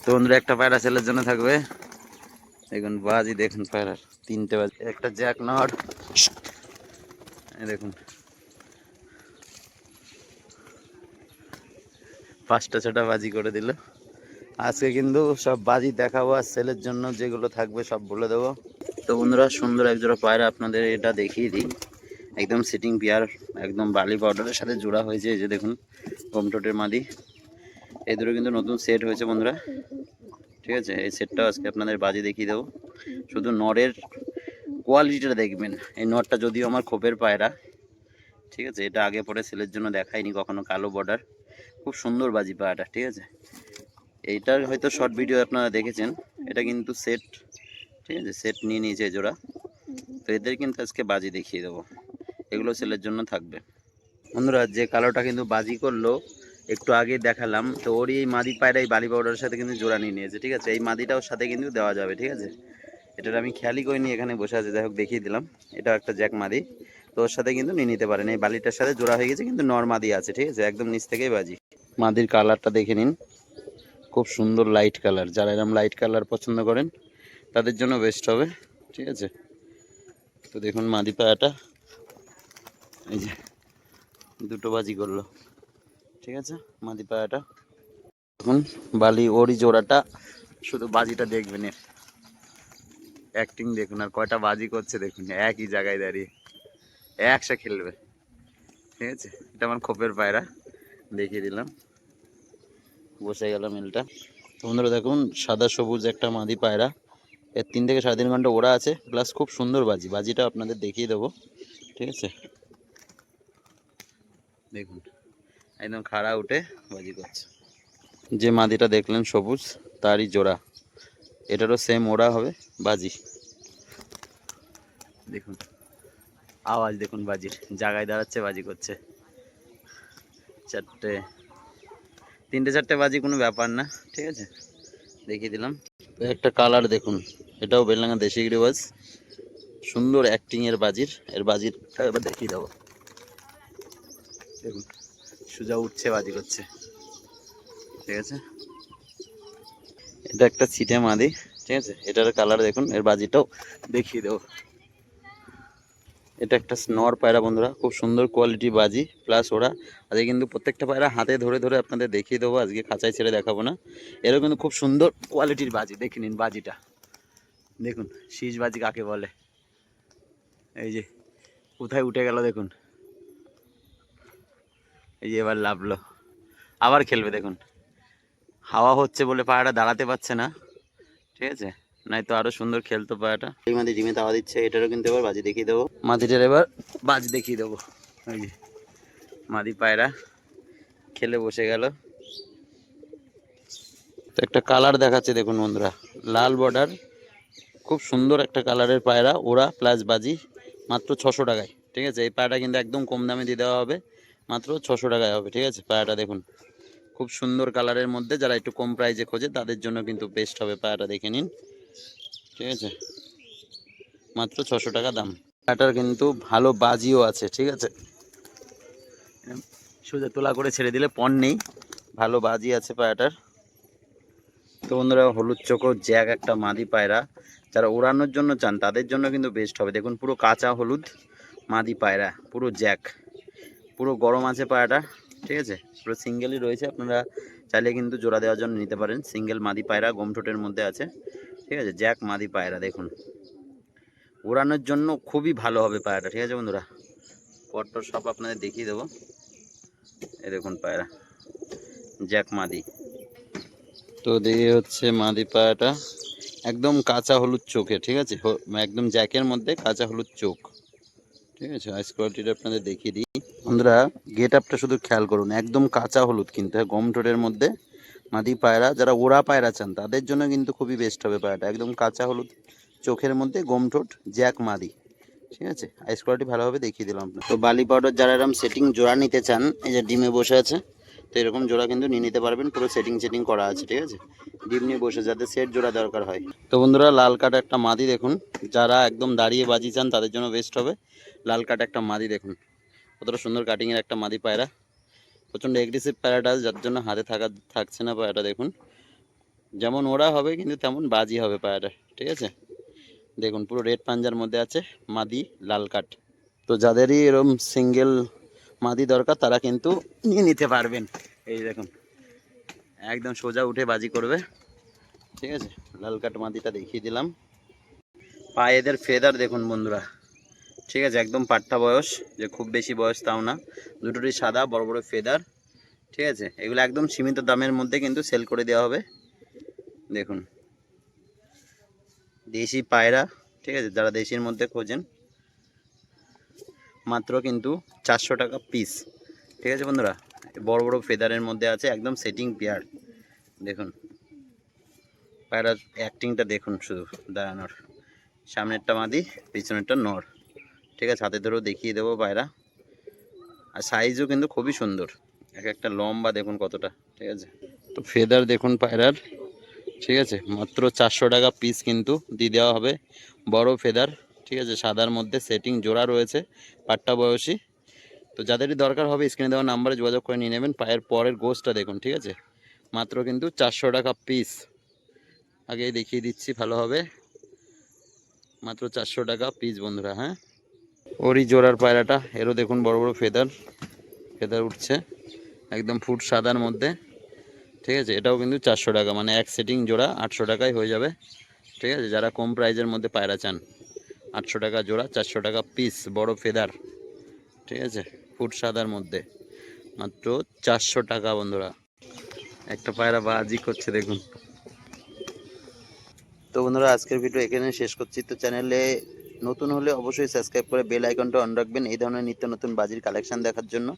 তো বন্ধুরা একটা পায়রা ছেলের জন্য থাকবে। দেখুন বাজি দেখুন পায়রার 3টে বাজি, একটা জ্যাক নট। দেখুন 5টা 6টা বাজি করে দিল। আজকে কিন্তু সব বাজি দেখাবো আর ছেলের জন্য যেগুলো থাকবে সব বলে দেবো। তো বন্ধুরা সুন্দর একজোড়া পায়রা আপনাদের এটা দেখিয়ে দিই। একদম সিটিং পেয়ার, একদম বালি পাউডারের সাথে জোড়া হয়েছে। এই যে দেখুন গমটোটের মাদি, এই দুটো কিন্তু নতুন সেট হয়েছে বন্ধুরা। ঠিক আছে, এই সেটটাও আজকে আপনাদের বাজি দেখিয়ে দেবো। শুধু নরের কোয়ালিটিটা দেখবেন। এই নটটা যদিও আমার খোপের পায়রা, ঠিক আছে, এটা আগে পরে সেলের জন্য দেখাইনি কখনো। কালো বর্ডার, খুব সুন্দর বাজি পায়রাটা। ঠিক আছে, এইটার হয়তো শর্ট ভিডিও আপনারা দেখেছেন। এটা কিন্তু সেট, ঠিক আছে, সেট নিয়ে নিয়েছে জোড়া। তো এদের কিন্তু আজকে বাজি দেখিয়ে দেবো, এগুলো সেলের জন্য থাকবে। বন্ধুরা যে কালোটা কিন্তু বাজি করলো একটু আগে দেখালাম, তো ওরই এই মাদি পায়রা এই বালি পাউডারের সাথে কিন্তু জোড়া নিয়ে নিয়েছে। ঠিক আছে, এই মাদিটাও সাথে কিন্তু দেওয়া যাবে। ঠিক আছে, এটার আমি খেয়ালই করিনি, এখানে বসে আছে, যাই হোক দেখিয়ে দিলাম। এটা একটা জ্যাক মাদি, তো ওর সাথে কিন্তু নিয়ে নিতে পারেন। এই বালিটার সাথে জোড়া হয়ে গেছে, কিন্তু নর মাদি আছে। ঠিক আছে, একদম নিচ থেকেই বাজি। মাদির কালারটা দেখে নিন, খুব সুন্দর লাইট কালার। যারা এরকম লাইট কালার পছন্দ করেন তাদের জন্য বেস্ট হবে। ঠিক আছে, তো দেখুন মাদি পায়াটা, এই যে দুটো বাজি করলো। ঠিক আছে, মাদি পায়াটা দেখুন বালি ওরই জোড়াটা, শুধু বাজিটা দেখবেন, এর অ্যাক্টিং দেখুন আর কয়টা বাজি করছে দেখুন, একই জায়গায় দাঁড়িয়ে একসা খেলবে। ঠিক আছে, এটা আমার খোপের পায়রা, দেখিয়ে দিলাম। বসে গেল মিলটা। তো বন্ধুরা দেখুন সাদা সবুজ একটা মাদি পায়রা, এর 3 থেকে 3.5 ঘন্টা ওড়া আছে, প্লাস খুব সুন্দর বাজি। বাজিটা আপনাদের দেখিয়ে দেবো। ঠিক আছে, দেখুন একদম খাড়া উঠে বাজি করছে। যে মাদিটা দেখলেন সবুজ, তারই জোড়া, এটারও সেম ওড়া হবে বাজি। দেখুন আওয়াজ দেখুন বাজির, জায়গায় দাঁড়াচ্ছে বাজি করছে। 3টে 4টে বাজি কোনো ব্যাপার না। ঠিক আছে, দেখিয়ে দিলাম। তো একটা কালার দেখুন, এটাও বেলডাঙ্গা দেশি গিরিবাজ, সুন্দর অ্যাক্টিং এর বাজির। এর বাজির এবার দেখিয়ে দেবো। দেখুন সোজা উঠছে বাজি করছে। ঠিক আছে, এটা একটা ছিটে মাদি। ঠিক আছে, এটার কালার দেখুন, এর বাজিটাও দেখিয়ে দেবো। এটা একটা নর পায়রা বন্ধুরা, খুব সুন্দর কোয়ালিটি বাজি, প্লাস ওরা আজকে কিন্তু প্রত্যেকটা পায়রা হাতে ধরে ধরে আপনাদের দেখিয়ে দেবো। আজকে খাঁচায় ছেড়ে দেখাবো না। এরও কিন্তু খুব সুন্দর কোয়ালিটির বাজি, দেখে নিন বাজিটা। দেখুন শীষ বাজি কাকে বলে, এই যে কোথায় উঠে গেল দেখুন, এই যে এবার লাভলো, আবার খেলবে। দেখুন হাওয়া হচ্ছে বলে পায়রাটা দাঁড়াতে পারছে না। ঠিক আছে, নাই তো আরো সুন্দর খেলতো পায়রাটা। এই মাদি ডিমে তাওয়া দিচ্ছে, এটারও কিন্তু এবার বাজি দেখিয়ে দেবো। মাদিটার এবার বাজি দেখিয়ে দেবো। এই যে মাদি পায়রা খেলে বসে গেল। তো একটা কালার দেখাচ্ছে দেখুন বন্ধুরা, লাল বর্ডার, খুব সুন্দর একটা কালারের পায়রা, ওরা প্লাস বাজি, মাত্র 600 টাকায়। ঠিক আছে, এই পায়রাটা কিন্তু একদম কম দামে দিয়ে দেওয়া হবে, মাত্র 600 টাকায় হবে। ঠিক আছে, পায়রাটা দেখুন খুব সুন্দর কালারের মধ্যে, যারা একটু কম প্রাইসে খোঁজে তাদের জন্য কিন্তু বেস্ট হবে। পায়রাটা দেখে নিন। ঠিক আছে, মাত্র 600 টাকা দাম। পায়রাটার কিন্তু ভালো বাজিও আছে। ঠিক আছে, সোজা তোলা করে ছেড়ে দিলে পণ নেই, ভালো বাজি আছে পায়রাটার। তো বন্ধুরা হলুদ চোখো জ্যাক একটা মাদি পায়রা, যারা ওড়ানোর জন্য চান তাদের জন্য কিন্তু বেস্ট হবে। দেখুন পুরো কাঁচা হলুদ মাদি পায়রা, পুরো জ্যাক, পুরো গরম আছে পায়রাটা। ঠিক আছে, পুরো সিঙ্গেলই রয়েছে, আপনারা চাইলে কিন্তু জোড়া দেওয়ার জন্য নিতে পারেন। সিঙ্গেল মাদি পায়রা, গমঠোটের মধ্যে আছে। ঠিক আছে, জ্যাক মাদি পায়রা দেখুন, ওড়ানোর জন্য খুবই ভালো হবে পায়রাটা। ঠিক আছে বন্ধুরা, পট্টর সব আপনাদের দেখিয়ে দেবো। এই দেখুন পায়রা জ্যাক মাদি। তো দিয়ে হচ্ছে মাদি পায়রাটা একদম কাঁচা হলুদ চোখে। ঠিক আছে, একদম জ্যাকের মধ্যে কাঁচা হলুদ চোখ। ঠিক আছে, আইস কোয়ালিটিটা আপনাদের দেখিয়ে দিই বন্ধুরা। গেট আপটা শুধু খেয়াল করুন, একদম কাঁচা হলুদ, কিন্তু গম ঠোঁটের মধ্যে মাদি পায়রা। যারা ওড়া পায়রা চান তাদের জন্য কিন্তু খুবই বেস্ট হবে পায়রাটা, একদম কাঁচা হলুদ চোখের মধ্যে গম ঠোঁট, জ্যাক মাদি। ঠিক আছে, আইস কোয়ালিটি ভালোভাবে দেখিয়ে দিলাম আপনার। তো বালি পাউডার যারা এরকম সেটিং জোড়া নিতে চান, এই যে ডিমে বসে আছে, তো এরকম জোড়া কিন্তু নিয়ে নিতে পারবেন, পুরো সেটিং করা আছে। ঠিক আছে, ডিম নিয়ে বসে, যাতে সেট জোড়া দরকার হয়। তো বন্ধুরা লাল কাটা একটা মাদি দেখুন, যারা একদম দাঁড়িয়ে বাজি চান তাদের জন্য বেস্ট হবে। লাল কাটা একটা মাদি দেখুন, কতটা সুন্দর কাটিংয়ের একটা মাদি পায়রা, প্রচণ্ড এগ্রেসিভ পায়রাটা, যার জন্য হাতে থাকছে না পায়রাটা। দেখুন যেমন ওরা হবে কিন্তু তেমন বাজি হবে পায়রাটা, ঠিক আছে। দেখুন পুরো রেড পাঞ্জার মধ্যে আছে, মাদি লাল কাঠ। তো যাদেরই এরকম সিঙ্গেল মাদি দরকার তারা কিন্তু নিয়ে নিতে পারবেন। এই দেখুন একদম সোজা উঠে বাজি করবে, ঠিক আছে। লাল কাঠ মাদিটা দেখিয়ে দিলাম। পায়েদের ফেদার দেখুন বন্ধুরা, ঠিক আছে, একদম পাট্টা বয়স, যে খুব বেশি বয়স তাও না। দুটোরই সাদা, বড় বড় ফেদার, ঠিক আছে। এগুলো একদম সীমিত দামের মধ্যে কিন্তু সেল করে দেওয়া হবে। দেখুন দেশি পায়রা, ঠিক আছে, যারা দেশির মধ্যে খোঁজেন মাত্র কিন্তু 400 টাকা পিস, ঠিক আছে বন্ধুরা। বড় বড় ফেদারের মধ্যে আছে, একদম সেটিং পেয়ার। দেখুন পায়রার অ্যাক্টিংটা দেখুন শুধু দাঁড়ানোর, সামনেরটা মাদি পিছনেরটা নর, ঠিক আছে। হাতে ধরেও দেখিয়ে দেবো পায়রা। আর সাইজও কিন্তু খুবই সুন্দর, এক একটা লম্বা দেখুন কতটা, ঠিক আছে। তো ফেদার দেখুন পায়রার, ঠিক আছে, মাত্র 400 টাকা পিস কিন্তু দিয়ে দেওয়া হবে। বড় ফেদার, ঠিক আছে, সাদার মধ্যে সেটিং জোড়া রয়েছে, পাট্টা বয়সী। তো যাদেরই দরকার হবে স্ক্রিনে দেওয়া নাম্বারে যোগাযোগ করে নিয়ে নেবেন। পায়ের পরের গোছটা দেখুন, ঠিক আছে, মাত্র কিন্তু 400 টাকা পিস। আগেই দেখিয়ে দিচ্ছি ভালো হবে, মাত্র 400 টাকা পিস বন্ধুরা। হ্যাঁ, ওরই জোড়ার পায়রাটা, এরও দেখুন বড় বড় ফেদার, ফেদার উঠছে একদম ফুট সাদার মধ্যে, ঠিক আছে। এটাও কিন্তু 400 টাকা, মানে এক সেটিং জোড়া 800 টাকায় হয়ে যাবে, ঠিক আছে। যারা কম প্রাইজের মধ্যে পায়রা চান, 800 টাকা জোড়া, 400 টাকা পিস, বড় ফেদার, ঠিক আছে, ফুট সাদার মধ্যে মাত্র 400 টাকা বন্ধুরা। একটা পায়রা বাজি করছে দেখুন। তো বন্ধুরা আজকের ভিডিও এখানে শেষ করছি। তো চ্যানেলে নতুন হলে অবশ্যই সাবস্ক্রাইব করে বেল আইকনটা অন রাখবেন এই ধরনের নিত্য নতুন বাজির কালেকশন দেখার জন্য।